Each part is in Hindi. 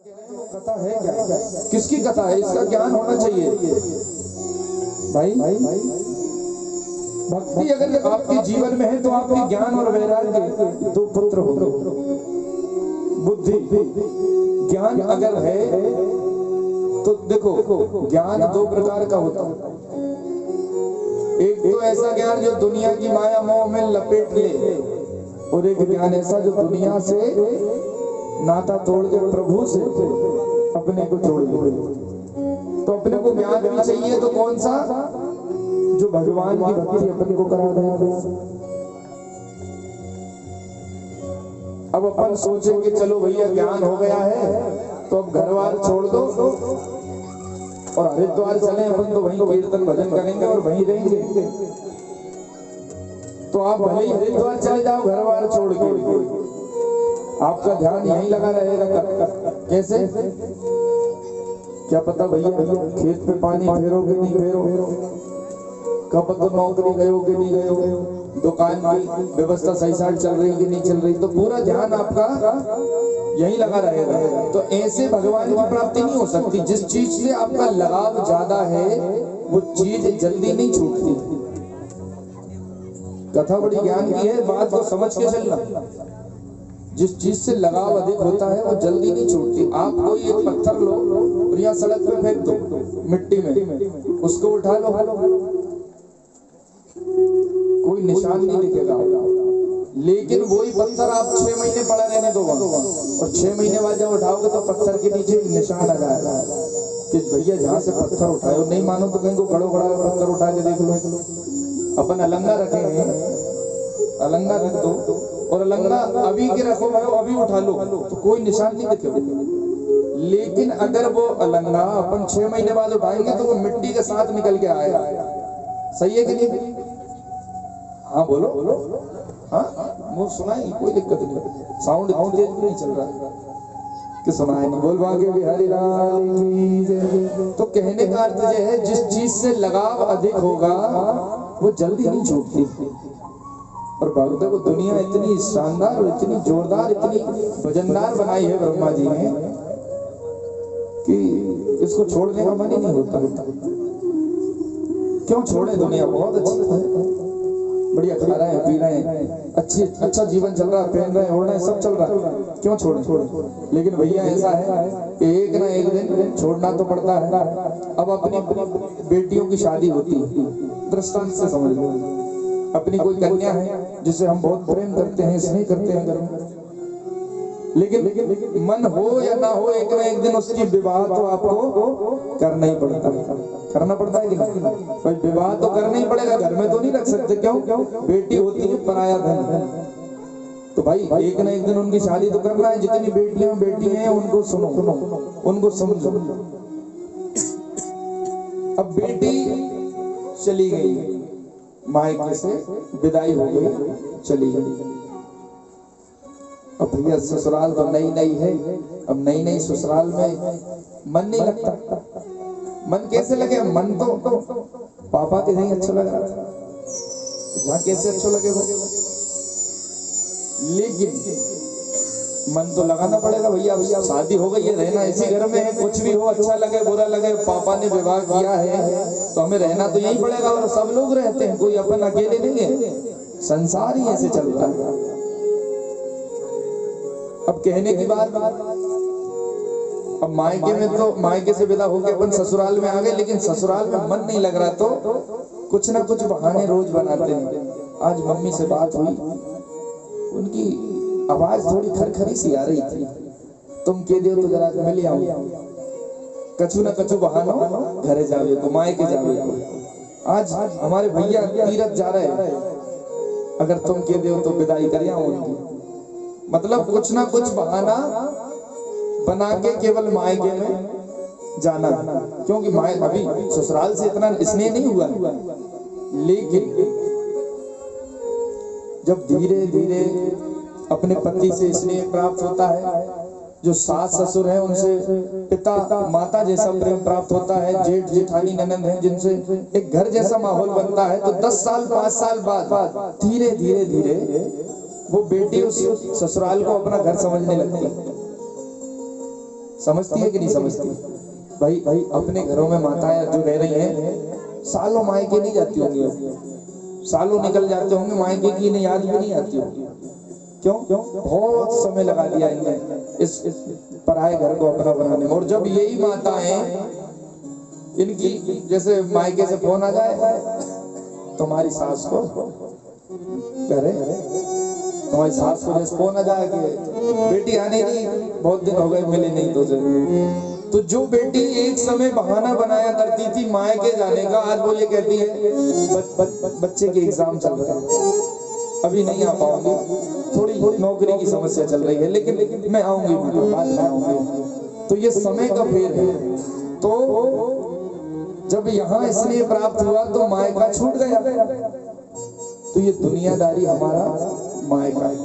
कथा है क्या? किसकी कथा है? इसका ज्ञान होना चाहिए भाई। भक्ति अगर आपके जीवन में है तो आपके ज्ञान और वैराग्य दो पुत्र होंगे। बुद्धि ज्ञान अगर है तो देखो, ज्ञान दो प्रकार का होता है। एक तो ऐसा ज्ञान जो दुनिया की माया मोह में लपेट ले, और एक ज्ञान ऐसा जो दुनिया से नाता तोड़ के प्रभु से अपने को जोड़ ले। तो अपने को ज्ञान भी चाहिए, तो कौन सा? जो भगवान की भक्ति अपने को करा दे। अब अपन सोचेंगे चलो भैया ज्ञान हो गया है तो अब घर बार छोड़ दो और हरिद्वार चले अपन, तो वहीं कीर्तन भजन करेंगे और वहीं रहेंगे। तो आप भले ही हरिद्वार चले जाओ घर बार छोड़ के, आपका ध्यान यहीं लगा रहेगा। कैसे? क्या पता भैया खेत में पानी फेरो कि नहीं फेरो, कब तो नौकरी गयो कि नहीं गयो, दुकान की व्यवस्था सही साथ चल रही कि नहीं चल रही, तो पूरा ध्यान आपका यही लगा रहेगा। तो ऐसे भगवान की प्राप्ति नहीं हो सकती। जिस चीज से आपका लगाव ज्यादा है वो चीज जल्दी नहीं छूटती। कथा बड़ी ज्ञान की है, बात को समझ के चलना। जिस चीज से लगाव अधिक होता है वो जल्दी नहीं छूटती। आप कोई एक पत्थर लो और यहाँ सड़क पे फेंक दो मिट्टी में, उसको उठा लो, कोई निशान नहीं दिखेगा। लेकिन वही पत्थर आप 6 महीने पड़ा रहने दो और 6 महीने बाद जब उठाओगे तो पत्थर के नीचे निशान आ जाएगा कि भैया जहाँ से पत्थर उठाए। नहीं मानो तो कहीं को गड़ो गड़ा पत्थर उठा के देख लो। अपन अलंगा रखे हैं, अलंगा रख दो और अलंगा अभी के रखो अभी उठा लो तो कोई निशान नहीं दिखेगा। लेकिन अगर वो अलंगा अपन 6 महीने बाद उठाएंगे तो वो मिट्टी के साथ निकल के आएगा। सही है कि नहीं? हाँ बोलो। हाँ मुझे सुनाई, कोई दिक्कत नहीं। साउंड इतनी तेज नहीं चल रहा कि सुनाई नहीं। बोल भागे बिहारी लाल की जय। तो कहने का अर्थ यह है, जिस चीज से लगाव अधिक होगा वो जल्दी नहीं छूटती। और भक्तों को दुनिया इतनी शानदार और इतनी जोरदार, इतनी वजनदार बनाई है ब्रह्मा जी ने कि इसको छोड़ने का मन ही नहीं होता। क्यों छोड़े? दुनिया बहुत अच्छी है, बढ़िया खा रहे हैं, पी रहे हैं, अच्छा जीवन चल रहा है, पहन रहे हैं, ओढ़ रहे हैं, सब चल रहा है। क्यों छोड़े? लेकिन भैया ऐसा है कि एक ना एक दिन छोड़ना तो पड़ता है। अब अपनी बेटियों की शादी होती है, दृष्टांत से समझ लो। अपनी कोई कन्या है जिसे हम बहुत प्रेम करते हैं, स्नेह करते हैं घर में, लेकिन मन हो या ना हो एक ना एक दिन उसकी विवाह तो आपको करना ही पड़ता है। करना पड़ता है कि नहीं? भाई विवाह तो करना ही पड़ेगा, घर में तो नहीं रख सकते। क्यों? बेटी होती है पराया धन। तो भाई एक ना एक दिन उनकी शादी तो करना है। जितनी बेटियां बेटी हैं उनको सुनो, उनको समझो। अब बेटी चली गई, मायके से विदाई हो गई, चली गई। अब भैया ससुराल तो नई नई है, अब नई नई ससुराल में मन नहीं लगता। मन कैसे लगे? मन तो पापा के नहीं अच्छा लग रहा था, जहाँ कैसे अच्छा लगे वो। लेकिन मन तो लगाना पड़ेगा भैया। शादी हो गई है, रहना इसी घर में है। कुछ भी हो, अच्छा लगे बुरा लगे, पापा ने विवाह किया है तो हमें रहना तो यही पड़ेगा। और सब लोग रहते हैं, कोई अपन अकेले नहीं है। संसार ही ऐसे चलता है। अब कहने की बात, अब मायके में तो मायके से विदा होकर अपन ससुराल में आ गए, लेकिन ससुराल में मन नहीं लग रहा तो कुछ ना कुछ बहाने रोज बनाते हैं। आज मम्मी से बात हुई, उनकी आवाज थोड़ी खरखरी सी आ रही थी, तुम कह दियो तो जरा मिल आऊं। कछु ना कछु बहानो घरे जावे को, मायके जावे को। आज हमारे भैया तीरथ जा रहे हैं, अगर तुम कह दियो तो विदाई कर आऊं उनकी। मतलब कुछ ना कुछ बहाना बना के केवल मायके में जाना, क्योंकि माय अभी ससुराल से इतना स्नेह नहीं हुआ। लेकिन जब धीरे धीरे अपने पति से स्नेह प्राप्त होता है, जो सास ससुर है उनसे पिता माता जैसा प्रेम प्राप्त होता है, जेठ जेठानी ननंद है जिनसे एक घर जैसा माहौल बनता है, तो 10 साल 5 साल बाद धीरे धीरे धीरे वो बेटी उस ससुराल को अपना घर समझने लगती है। समझती है कि नहीं समझती? भाई भाई अपने घरों में माताएं जो रह रही हैं सालों मायके नहीं जाती होंगी, सालों निकल जाते होंगे मायके की, इन्हें याद भी नहीं आती होगी। क्यों? बहुत समय लगा दिया इन्हें इस पराये घर को अपना बनाने में। और जब यही माताएं इनकी जैसे मायके से फोन आ जाए तुम्हारी सास को, अरे तुम्हारी सास को जैसे फोन आ जाए कि बेटी आने नहीं, बहुत दिन हो गए मिले नहीं तो जो बेटी एक समय बहाना बनाया करती थी मायके जाने का, आज वो ये कहती है बच्चे के एग्जाम चल रहे हैं, अभी नहीं आ पाऊंगी, थोड़ी नौकरी की समस्या चल रही है, लेकिन मैं आऊंगी, बाद में आऊंगी। तो ये समय का फेर है। तो जब यहाँ स्नेह प्राप्त हुआ तो मायका छूट गया। तो ये दुनियादारी हमारा मायका है।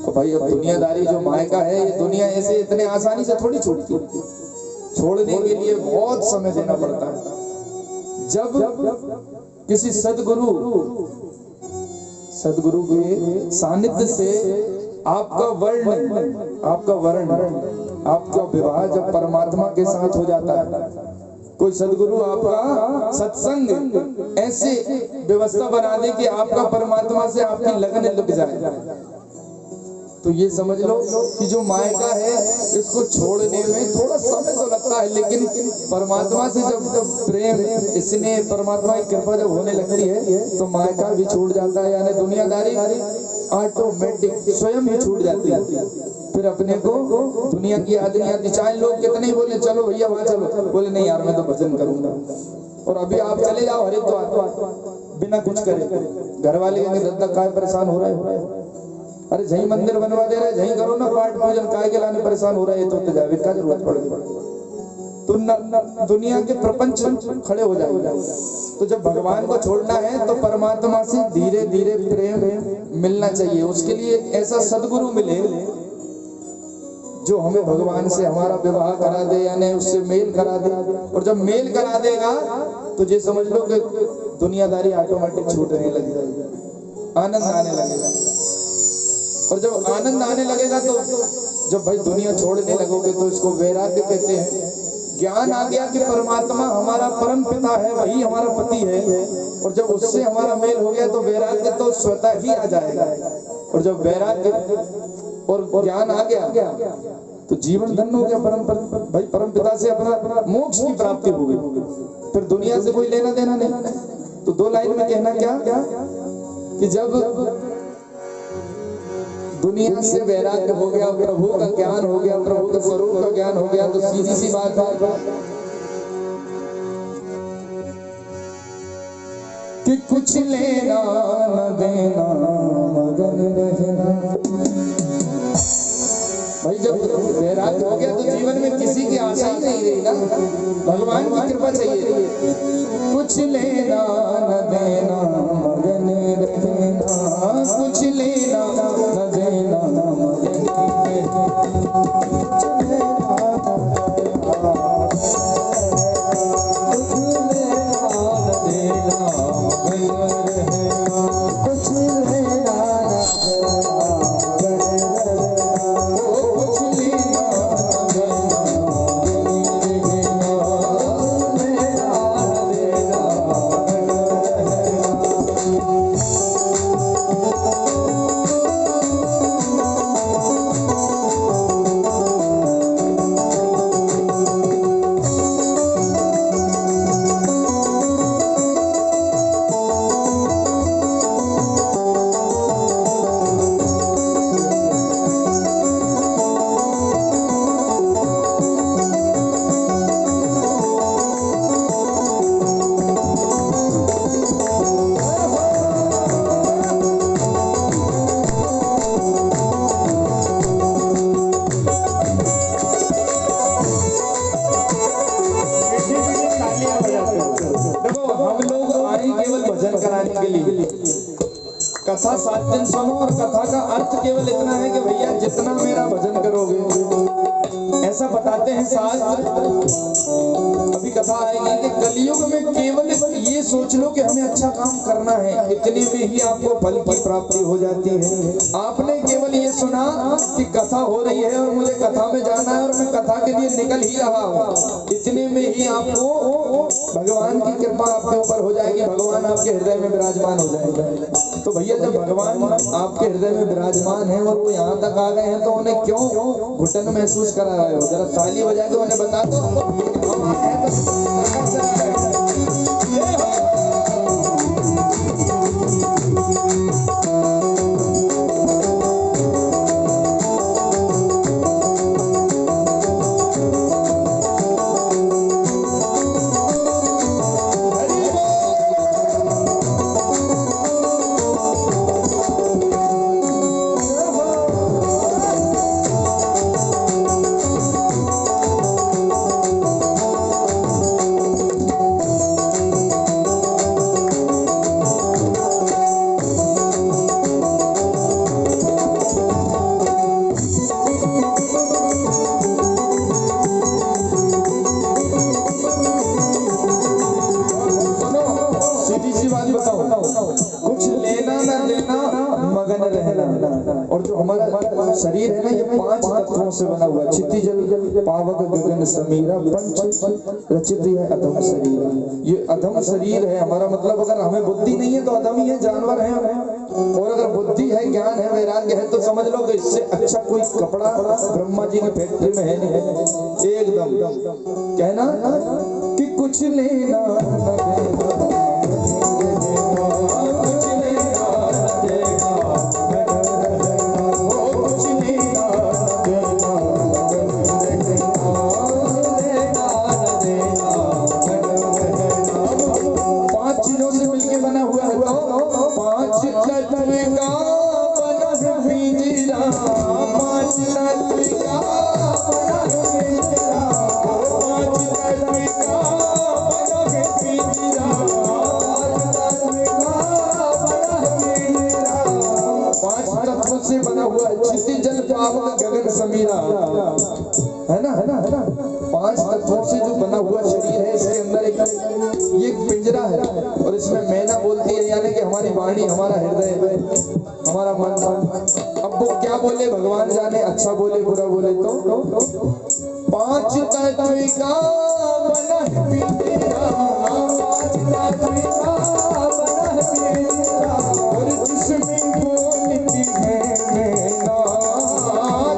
तो भाई अब दुनियादारी जो मायका है, ये दुनिया ऐसे इतने आसानी से थोड़ी छूटती, छोड़ने के लिए बहुत समय देना पड़ता है। जब किसी सदगुरु के सानिध्य से आपका विवाह जब परमात्मा के साथ हो जाता है, कोई सदगुरु आपका सत्संग ऐसे व्यवस्था बना दे कि आपका परमात्मा से आपकी लगन लग जाए, तो ये समझ लो कि जो मायका है इसको छोड़ने में थोड़ा समय तो लगता है, लेकिन परमात्मा से जब प्रेम इसने परमात्मा की कृपा जब होने लगती है तो मायका भी छूट जाता है। यानी दुनियादारी ऑटोमेटिक स्वयं ही छूट जाती है। फिर अपने को दुनिया की याद नहीं आती। चाहे लोग कितने ही बोले चलो भैया वहां चलो, बोले नहीं यार मैं तो भजन करूंगा। और अभी आप चले जाओ हरिद्वार बिना कुछ करे, घर वाले कहेंगे दद्दा काय परेशान हो रहा है, अरे जहीं मंदिर बनवा दे रहे, जहीं करो ना पाठ पूजन, काय के लाने परेशान हो रहा है, तो जावेद का जरूरत पड़ गई। तो दुनिया के प्रपंच खड़े हो जाएंगे। तो जब भगवान को छोड़ना है तो परमात्मा से धीरे धीरे प्रेम मिलना चाहिए। उसके लिए ऐसा सदगुरु मिले जो हमें भगवान से हमारा विवाह करा दे, यानी उससे मेल करा दे। और जब मेल करा देगा तो ये समझ लो कि दुनियादारी ऑटोमेटिक छूटने लगेगी, आनंद आने लगेगा। और जब आनंद आने लगेगा तो जब भाई दुनिया छोड़ने लगोगे तो इसको वैराग्य कहते हैं। ज्ञान आ गया कि परमात्मा हमारा परम पिता है, वही हमारा पति है। और जब उससे हमारा मेल हो गया तो वैराग्य तो स्वतः ही आ जाएगा। और जब वैराग्य और ज्ञान आ गया तो जीवन धन्य हो गया। परम पिता से अपना मोक्ष की प्राप्ति हो गई, फिर दुनिया से कोई लेना देना नहीं। तो दो लाइन में कहना क्या कि जब दुनिया से वैराग्य हो गया, प्रभु का ज्ञान हो गया, प्रभु के स्वरूप का ज्ञान हो गया, तो सीधी सी बात है कि कुछ लेना न देना मगन रहना। भाई जब वैराग्य हो गया तो जीवन में किसी की आशा ही नहीं रही ना, भगवान की कृपा चाहिए। कुछ लेना न देना मगन रहना, कुछ लेना न देना मगन कथा 7 दिन सुनो और कथा का अर्थ केवल इतना है कि भैया जितना मेरा भजन करोगे, ऐसा बताते हैं शास्त्र, अभी कथा आएगी कि कलयुग में केवल ये सोच लो कि हमें अच्छा काम करना है, इतने में ही आपको फल की प्राप्ति हो जाती है। आपने केवल ये सुना कि कथा हो रही है और मुझे कथा में जाना है और मैं कथा के लिए निकल ही रहा हूँ, इतने में ही आपको भगवान की कृपा आपके ऊपर हो जाएगी, भगवान आपके हृदय में विराजमान हो जाएगा। तो भैया जब भगवान आपके हृदय में विराजमान है और वो यहाँ तक आ गए हैं तो उन्हें क्यों घुटन महसूस करा रहे हो? जरा ताली बजा के उन्हें बता दो। और जो हमारा शरीर है ना, ये 5 तत्वों से बना हुआ है। क्षिति जल पावक गगन समीरा पंच रचित है अधम शरीर। ये अधम शरीर है हमारा, मतलब अगर हमें बुद्धि नहीं है तो अधम ही है, जानवर है। और अगर बुद्धि है, ज्ञान है, वैराग्य है तो समझ लो कि इससे अच्छा कोई कपड़ा ब्रह्मा जी की फैक्ट्री में है नहीं। एकदम कहना कि कुछ लेना न देना, से बना हुआ क्षिति जल पावक गगन समीरा है ना, 5 तत्वों से जो बना हुआ शरीर है, इसके अंदर ये पिंजरा है और इसमें मैना बोलती है, यानी कि हमारी वाणी, हमारा हृदय, हमारा मन। अब वो क्या बोले भगवान जाने, अच्छा बोले बुरा बोले। तो 5 तत्व का बना है पिंजरा, 5 तत्व का बना है पिंजरा, और जिसमें बोलती है मैना,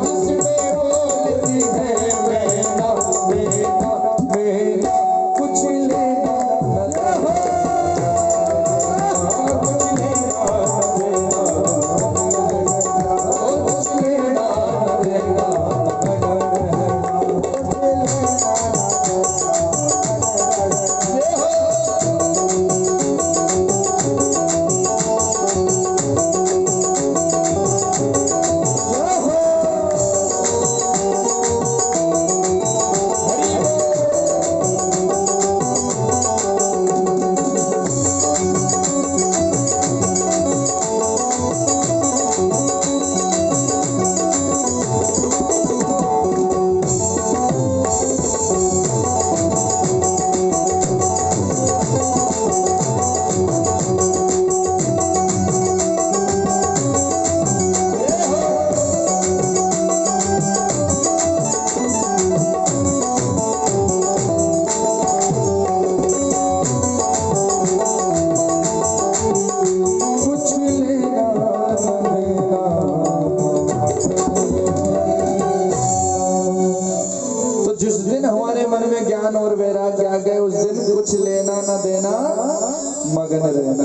जिसमें बोलती है मैना, मैना मैना कुछ लेना न देना, कुछ लेना न देना, कुछ लेना न देना, और वैराग्य आ गए, उस दिन कुछ लेना न देना, मगन रहना।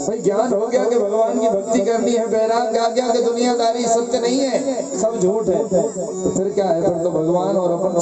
भाई ज्ञान हो गया कि भगवान की भक्ति करनी है, वैराग्य आ गया कि दुनियादारी सत्य नहीं है, सब झूठ है, तो फिर क्या है? फिर तो भगवान और अपन